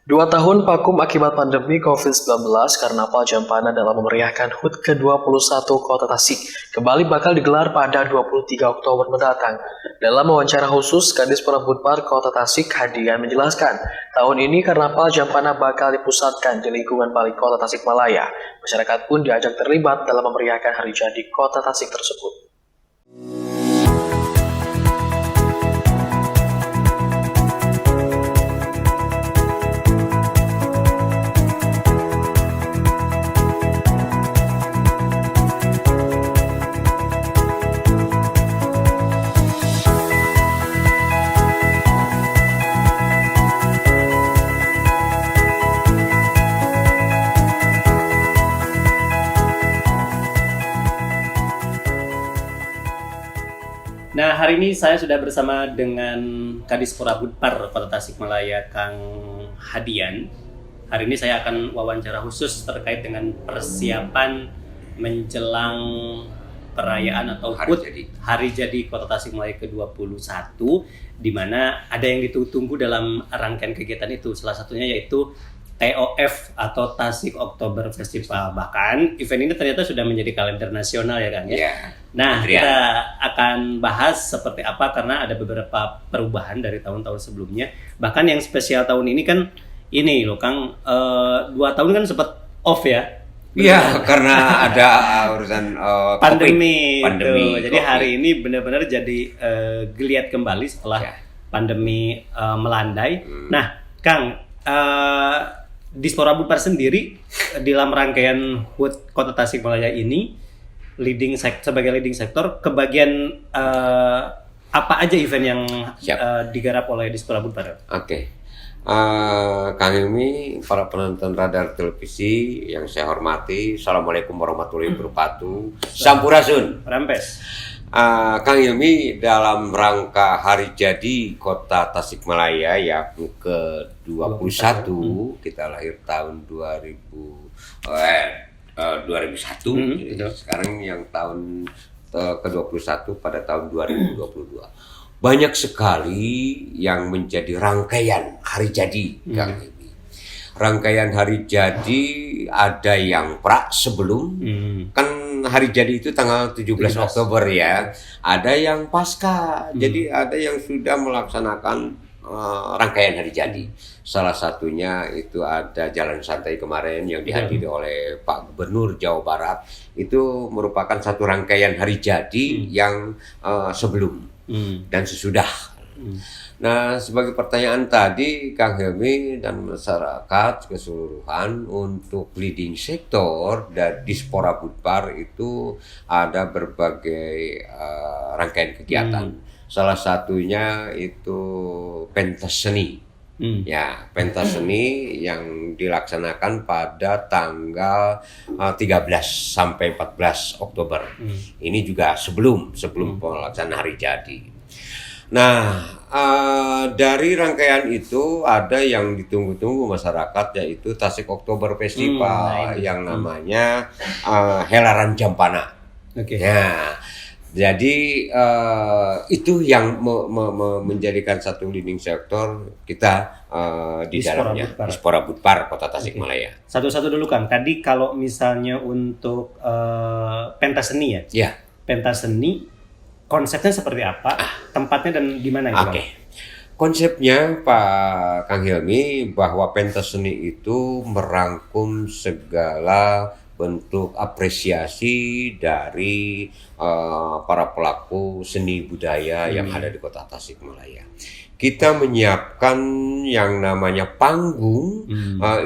2 tahun vakum akibat pandemi COVID-19, Karnaval Jampana dalam memeriahkan HUT ke-21 Kota Tasik kembali bakal digelar pada 23 Oktober mendatang. Dalam wawancara khusus, Kadis Perhutpar Kota Tasik Hadian menjelaskan, tahun ini Karnaval Jampana bakal dipusatkan di lingkungan Balai Kota Tasikmalaya. Masyarakat pun diajak terlibat dalam memeriahkan hari jadi Kota Tasik tersebut. Nah, hari ini saya sudah bersama dengan Kadis Perhutpar Kota Tasikmalaya, Kang Hadian. Hari ini saya akan wawancara khusus terkait dengan persiapan menjelang perayaan atau HUT Hari Jadi Kota Tasikmalaya ke-21, di mana ada yang ditunggu dalam rangkaian kegiatan itu. Salah satunya yaitu TOF atau Tasik Oktober Festival. Bahkan event ini ternyata sudah menjadi kalender nasional ya Kang ya. Yeah. Nah, kita akan bahas seperti apa karena ada beberapa perubahan dari tahun-tahun sebelumnya. Bahkan yang spesial tahun ini kan ini loh Kang, 2 tahun kan sempat off ya. Iya, karena ada urusan pandemi. COVID. Jadi hari ini benar-benar jadi geliat kembali setelah pandemi melandai. Nah, Kang, di Perhutpar sendiri dalam rangkaian HUT Kota Tasikmalaya ini sebagai leading sektor, kebagian apa aja event yang digarap oleh di Perhutpar? Oke. Kang Hilmi, para penonton radar televisi yang saya hormati, Assalamualaikum warahmatullahi wabarakatuh. Sampurasun. Rampes. Kang Hilmi, dalam rangka hari jadi Kota Tasikmalaya yang ke-21, kita lahir tahun 2001, jadi sekarang yang tahun ke-21 pada tahun 2022. Banyak sekali yang menjadi rangkaian hari jadi, Kang Hilmi. Rangkaian hari jadi ada yang sebelum, kan hari jadi itu tanggal 17 Oktober ya. Ada yang pasca, jadi ada yang sudah melaksanakan rangkaian hari jadi. Salah satunya itu ada Jalan Santai kemarin yang dihadiri oleh Pak Gubernur Jawa Barat. Itu merupakan satu rangkaian hari jadi yang sebelum dan sesudah. Nah, sebagai pertanyaan tadi, Kang Helmi dan masyarakat keseluruhan untuk leading sektor dan di Perhutpar itu ada berbagai rangkaian kegiatan. Salah satunya itu pentas seni. Ya, pentas seni yang dilaksanakan pada tanggal 13 sampai 14 Oktober. Ini juga sebelum pelaksanaan hari jadi. Nah, dari rangkaian itu ada yang ditunggu-tunggu masyarakat, yaitu Tasik Oktober Festival yang namanya Helaran Jampana. Nah, jadi itu yang menjadikan satu leading sektor kita di dalamnya di Perhutpar Kota Tasikmalaya. Satu-satu dulu Kang. Tadi kalau misalnya untuk pentas seni ya. Pentas seni konsepnya seperti apa? Tempatnya dan di mana itu? Konsepnya Pak Kang Hilmi bahwa pentas seni itu merangkum segala bentuk apresiasi dari para pelaku seni budaya yang ada di Kota Tasikmalaya. Kita menyiapkan yang namanya panggung,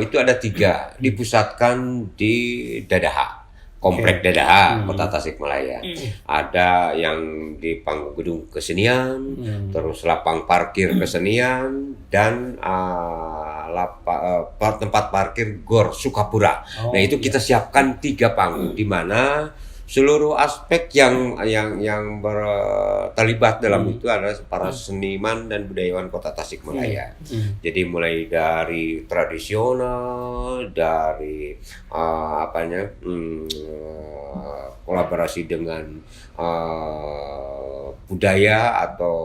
itu ada 3, dipusatkan di Dadaha. Komplek Dadaha, Kota Tasikmalaya. Ada yang di panggung gedung kesenian, terus lapang parkir kesenian, dan tempat parkir Gor Sukapura. Nah, itu kita siapkan 3 panggung di mana seluruh aspek yang terlibat dalam itu adalah para seniman dan budayawan Kota Tasikmalaya. Jadi mulai dari tradisional, dari kolaborasi dengan budaya atau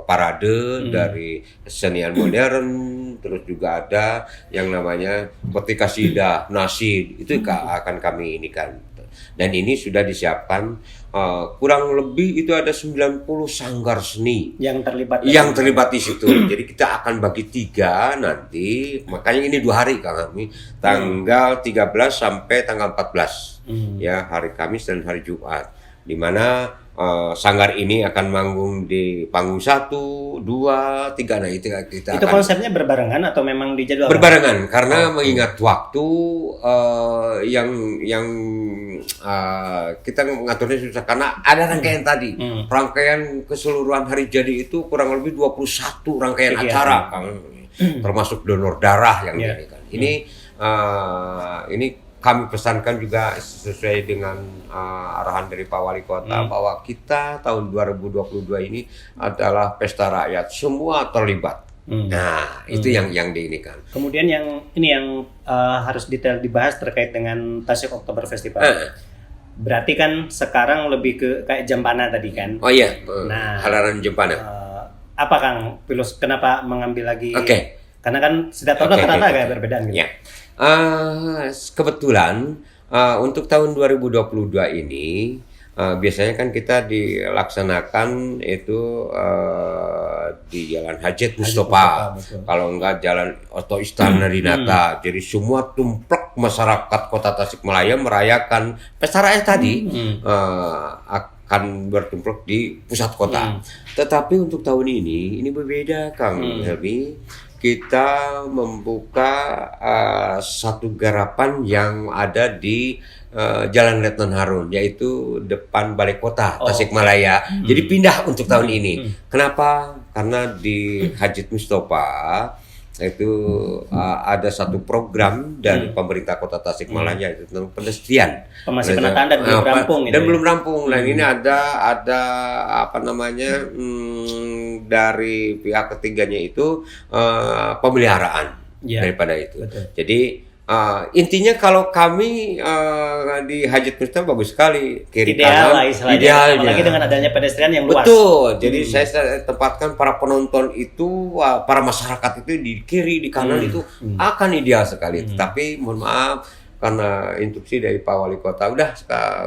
parade dari kesenian modern, terus juga ada yang namanya peti kasidah, nasid, itu akan kami ini kan. Dan ini sudah disiapkan kurang lebih itu ada 90 sanggar seni yang terlibat di situ. Jadi kita akan bagi 3 nanti, makanya ini 2 hari kami, tanggal 13 sampai tanggal 14 ya, hari Kamis dan hari Jumat, di mana sanggar ini akan manggung di panggung 1, 2, 3. Nah itu kita itu konsepnya berbarengan atau memang dijadwalkan? Berbarengan karena mengingat waktu yang kita mengaturnya susah karena ada rangkaian tadi. Rangkaian keseluruhan hari jadi itu kurang lebih 21 rangkaian acara, termasuk donor darah yang diadakan. Ini kami pesankan juga sesuai dengan arahan dari Pak Wali Kota bahwa kita tahun 2022 ini adalah pesta rakyat, semua terlibat. Nah, itu yang diinikan. Kemudian yang harus detail dibahas terkait dengan Tasik Oktober Festival. Berarti kan sekarang lebih ke kayak Jempana tadi kan? Oh iya, nah, halaran Jempana. Apa Kang Pilus, kenapa mengambil lagi? Karena kan setiap tahun rata-rata agak berbeda gitu. Ya. Kebetulan untuk tahun 2022 ini biasanya kan kita dilaksanakan itu di Jalan Hajat Mustafa, kalau enggak Jalan Oto Istana Dinata. Jadi semua tumplek masyarakat Kota Tasikmalaya merayakan pesta rakyat tadi akan bertumplek di pusat kota. Tetapi untuk tahun ini berbeda, Kang Helmi. Kita membuka satu garapan yang ada di Jalan Letnan Harun, yaitu depan Balai Kota Tasikmalaya. Jadi pindah untuk tahun ini. Kenapa? Karena di Hajat Mustafa itu ada satu program dari pemerintah Kota Tasikmalaya itu tentang pedestrian. Masih penataan dan belum rampung. Dan belum rampung. Dan ini ada apa namanya dari pihak ketiganya itu pemeliharaan daripada itu. Betul. Jadi intinya kalau kami di Hajat Mustafa bagus sekali, kiri kanan idealnya. Apalagi dengan adanya pedestrian yang luas. Betul. Jadi saya tempatkan para penonton itu, para masyarakat itu di kiri, di kanan itu akan ideal sekali. Tetapi mohon maaf karena instruksi dari Pak Wali Kota, udah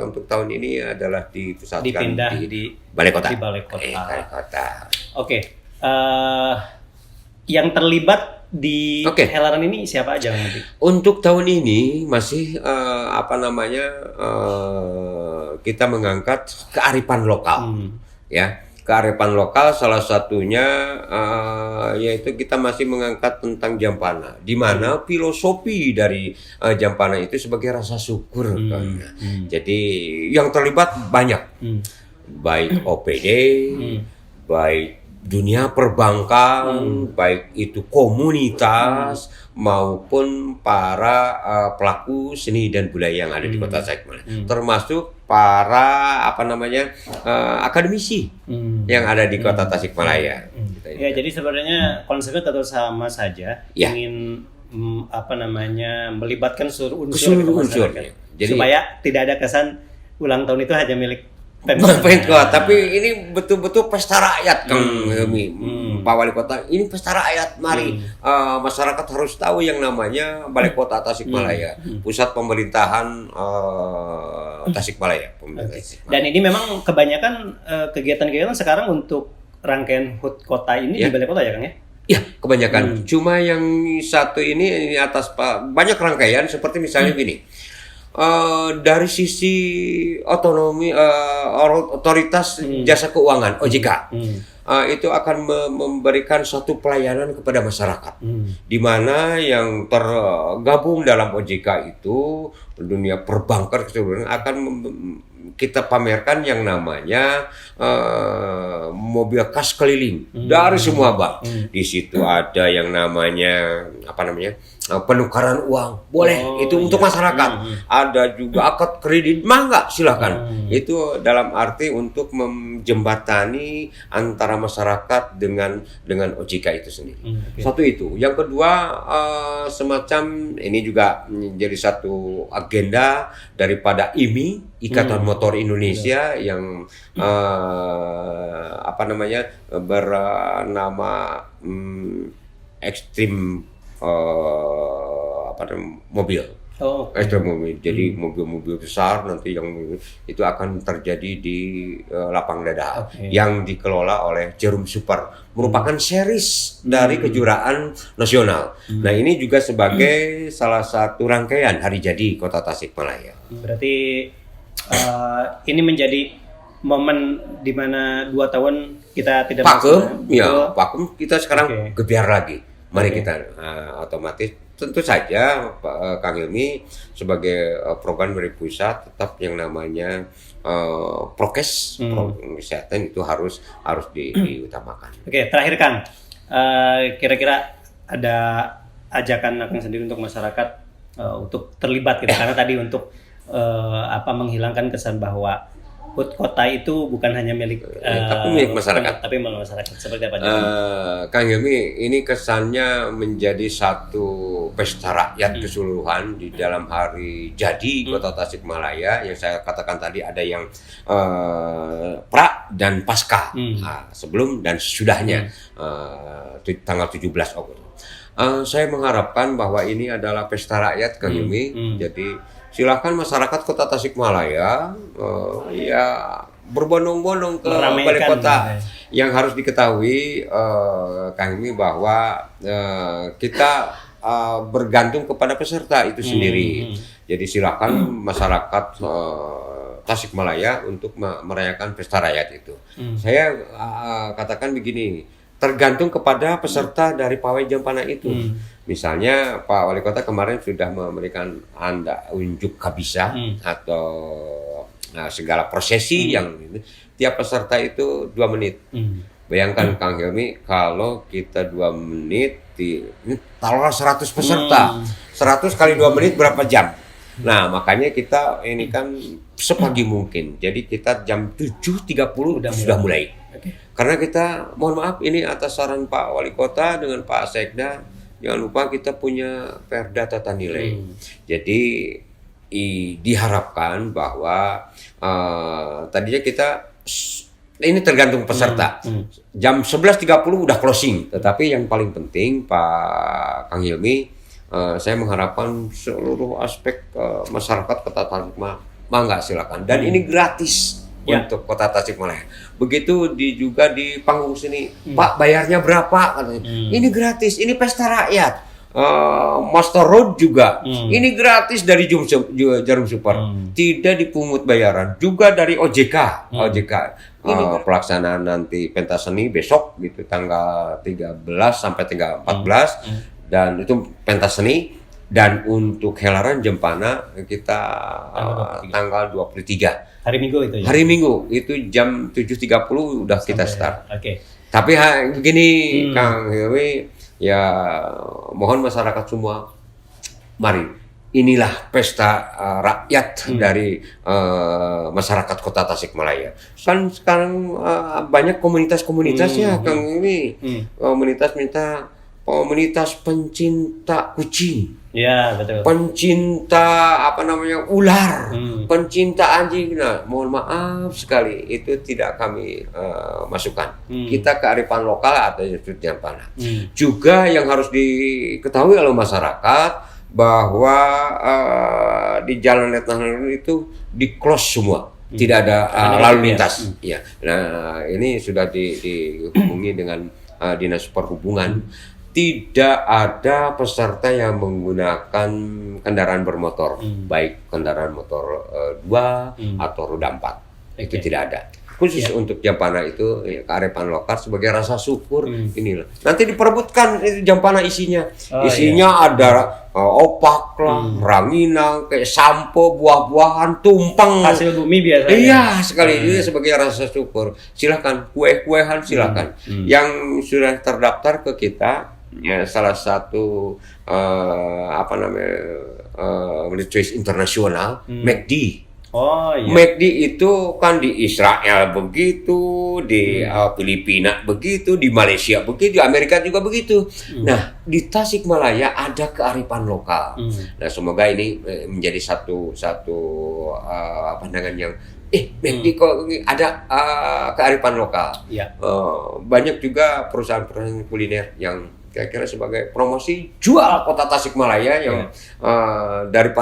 untuk tahun ini adalah dipusatkan dipindah di Balai Kota. Di Balai Kota. Balai Kota. Oke. Yang terlibat di helaran ini siapa aja nanti? Untuk tahun ini masih kita mengangkat kearifan lokal, ya. Kearifan lokal salah satunya yaitu kita masih mengangkat tentang Jampana, di mana filosofi dari Jampana itu sebagai rasa syukur. Jadi yang terlibat banyak, baik OPD, baik dunia perbankan, baik itu komunitas maupun para pelaku seni dan budaya yang ada di Kota Tasikmalaya, termasuk para akademisi yang ada di Kota Tasikmalaya. Ya, jadi sebenarnya konsepnya tetap sama saja, ingin melibatkan seluruh unsur. Jadi supaya tidak ada kesan ulang tahun itu hanya milik Pemkot, tapi ini betul-betul pesta rakyat, Kang Helmi, Pak Wali Kota. Ini pesta rakyat, mari masyarakat harus tahu yang namanya Balai Kota Tasikmalaya, pusat pemerintahan Tasikmalaya. Dan ini memang kebanyakan kegiatan-kegiatan sekarang untuk rangkaian HUT kota ini di Balai Kota ya, Kang ya? Ya, kebanyakan. Cuma yang satu ini atas banyak rangkaian seperti misalnya gini. Dari sisi otonomi otoritas jasa keuangan OJK itu akan memberikan suatu pelayanan kepada masyarakat, di mana yang tergabung dalam OJK itu dunia perbankan keseluruhan akan kita pamerkan yang namanya mobil kas keliling dari semua bank. Di situ ada yang namanya penukaran uang, boleh itu untuk masyarakat. Ada juga akad kredit, mangga silakan. Itu dalam arti untuk menjembatani antara masyarakat dengan OJK itu sendiri. Satu itu. Yang kedua semacam ini juga menjadi satu agenda daripada IMI, Ikatan Motor Indonesia yang bernama ekstrim mobil. Oh, Ekstrim mobil. Jadi mobil-mobil besar nanti yang itu akan terjadi di lapang dada yang dikelola oleh Jarum Super, merupakan series dari kejuaraan nasional. Nah, ini juga sebagai salah satu rangkaian hari jadi Kota Tasikmalaya. Berarti ini menjadi momen di mana 2 tahun kita tidak Pakem, masuk. ya, pakem kita sekarang gebiar lagi. Mari kita otomatis tentu saja Kang Hilmi sebagai program dari pusat tetap yang namanya prokes, kesehatan itu harus diutamakan. Oke, terakhir Kang, kira-kira ada ajakan Kang sendiri untuk masyarakat untuk terlibat gitu, karena tadi untuk menghilangkan kesan bahwa HUT kota itu bukan hanya milik tapi milik masyarakat. Tapi milik masyarakat. Seperti apa? Kang Hilmi, ini kesannya menjadi satu pesta rakyat keseluruhan di dalam hari jadi Kota Tasikmalaya yang saya katakan tadi ada yang pra dan pasca, sebelum dan sesudahnya tanggal 17 Oktober. Saya mengharapkan bahwa ini adalah pesta rakyat, Kang Hilmi. Jadi silakan masyarakat Kota Tasikmalaya ya berbondong-bondong ke balai kota. Yang harus diketahui Kang Hilmi bahwa kita bergantung kepada peserta itu sendiri. Jadi silakan masyarakat Tasikmalaya untuk merayakan pesta rakyat itu. Saya katakan begini, tergantung kepada peserta dari pawai Jampana itu. Misalnya Pak Wali Kota kemarin sudah memberikan unjuk kabisa atau segala prosesi yang tiap peserta itu 2 menit. Bayangkan Kang Hilmi kalau kita 2 menit ini taruhlah 100 peserta. 100 kali 2 menit berapa jam? Nah, makanya kita ini kan sepagi mungkin. Jadi kita jam 7.30 sudah mulai. Karena kita, mohon maaf, ini atas saran Pak Wali Kota dengan Pak Sekda, jangan lupa kita punya perda tata nilai. Jadi diharapkan bahwa tadinya kita ini tergantung peserta. Jam 11.30 udah closing. Tetapi yang paling penting Pak Kang Hilmi, saya mengharapkan seluruh aspek masyarakat Kota Tasikmalaya, mangga silakan. Dan ini gratis untuk Kota Tasikmalaya. Begitu juga di panggung sini, Pak bayarnya berapa? Ini gratis, ini pesta rakyat. Master Road juga, ini gratis dari Jarum Super, tidak dipungut bayaran. Juga dari OJK, pelaksanaan nanti pentas seni besok gitu tanggal 13 sampai tanggal 14 dan itu pentas seni. Dan untuk helaran Jampana kita tanggal 23. Hari Minggu itu ya? Hari Minggu itu jam 7.30 udah kita start. Tapi begini Kang Hilmi, ya mohon masyarakat semua, mari inilah pesta rakyat dari masyarakat Kota Tasikmalaya. Kan sekarang banyak komunitas-komunitasnya Kang Hilmi. Komunitas pencinta kucing. Ya, betul. Pencinta ular, pencinta anjing. Nah, mohon maaf sekali itu tidak kami masukkan. Kita kearifan lokal atau Jampana. Juga yang harus diketahui oleh masyarakat bahwa di Jalan Letnan itu di close semua. Tidak ada lalu lintas. Ya. Nah, ini sudah dihubungi dengan Dinas Perhubungan. Tidak ada peserta yang menggunakan kendaraan bermotor, baik kendaraan motor 2 atau roda 4. Itu tidak ada. Khusus untuk Jampana itu kearifan lokal sebagai rasa syukur inilah. Nanti diperebutkan itu Jampana isinya. Ada opak lah, ranginang, kayak sampo, buah-buahan, tumpeng. Hasil bumi biasanya. Iya sekali itu sebagai rasa syukur. Silakan kue-kuehan silakan. Yang sudah terdaftar ke kita. Ya, salah satu choice internasional, McD. McD itu kan di Israel begitu, di Filipina begitu, di Malaysia begitu, di Amerika juga begitu. Nah, di Tasikmalaya ada kearifan lokal. Nah, semoga ini menjadi satu pandangan yang McD kok ada kearifan lokal. Banyak juga perusahaan-perusahaan kuliner yang kira-kira sebagai promosi jual kota Tasikmalaya yang dari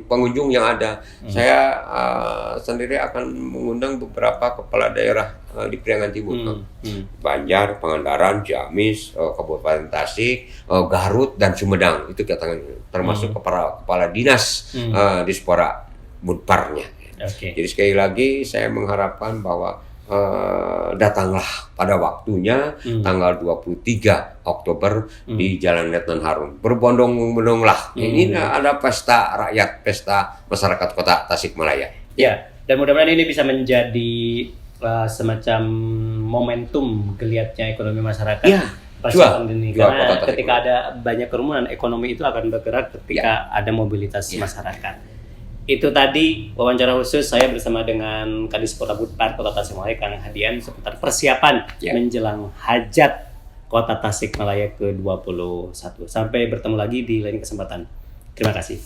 pengunjung yang ada. Saya sendiri akan mengundang beberapa kepala daerah di Priangan Timur, Banjar, Pangandaran, Ciamis, Kabupaten Tasik, Garut dan Sumedang. Itu termasuk kepala dinas Dispora Budparnya. Jadi sekali lagi saya mengharapkan bahwa datanglah pada waktunya tanggal 23 Oktober di Jalan Letnan Harun. Berbondong-bondonglah. Ini ada pesta rakyat, pesta masyarakat Kota Tasikmalaya. Ya, dan mudah-mudahan ini bisa menjadi semacam momentum geliatnya ekonomi masyarakat. Ya, pasca pandemi. Karena Kota ketika ada banyak kerumunan, ekonomi itu akan bergerak ketika ada mobilitas masyarakat. Itu tadi wawancara khusus saya bersama dengan Kadispora Budpar Kota Tasikmalaya Kang Hadian seputar persiapan menjelang hajat Kota Tasikmalaya ke-21. Sampai bertemu lagi di lain kesempatan. Terima kasih.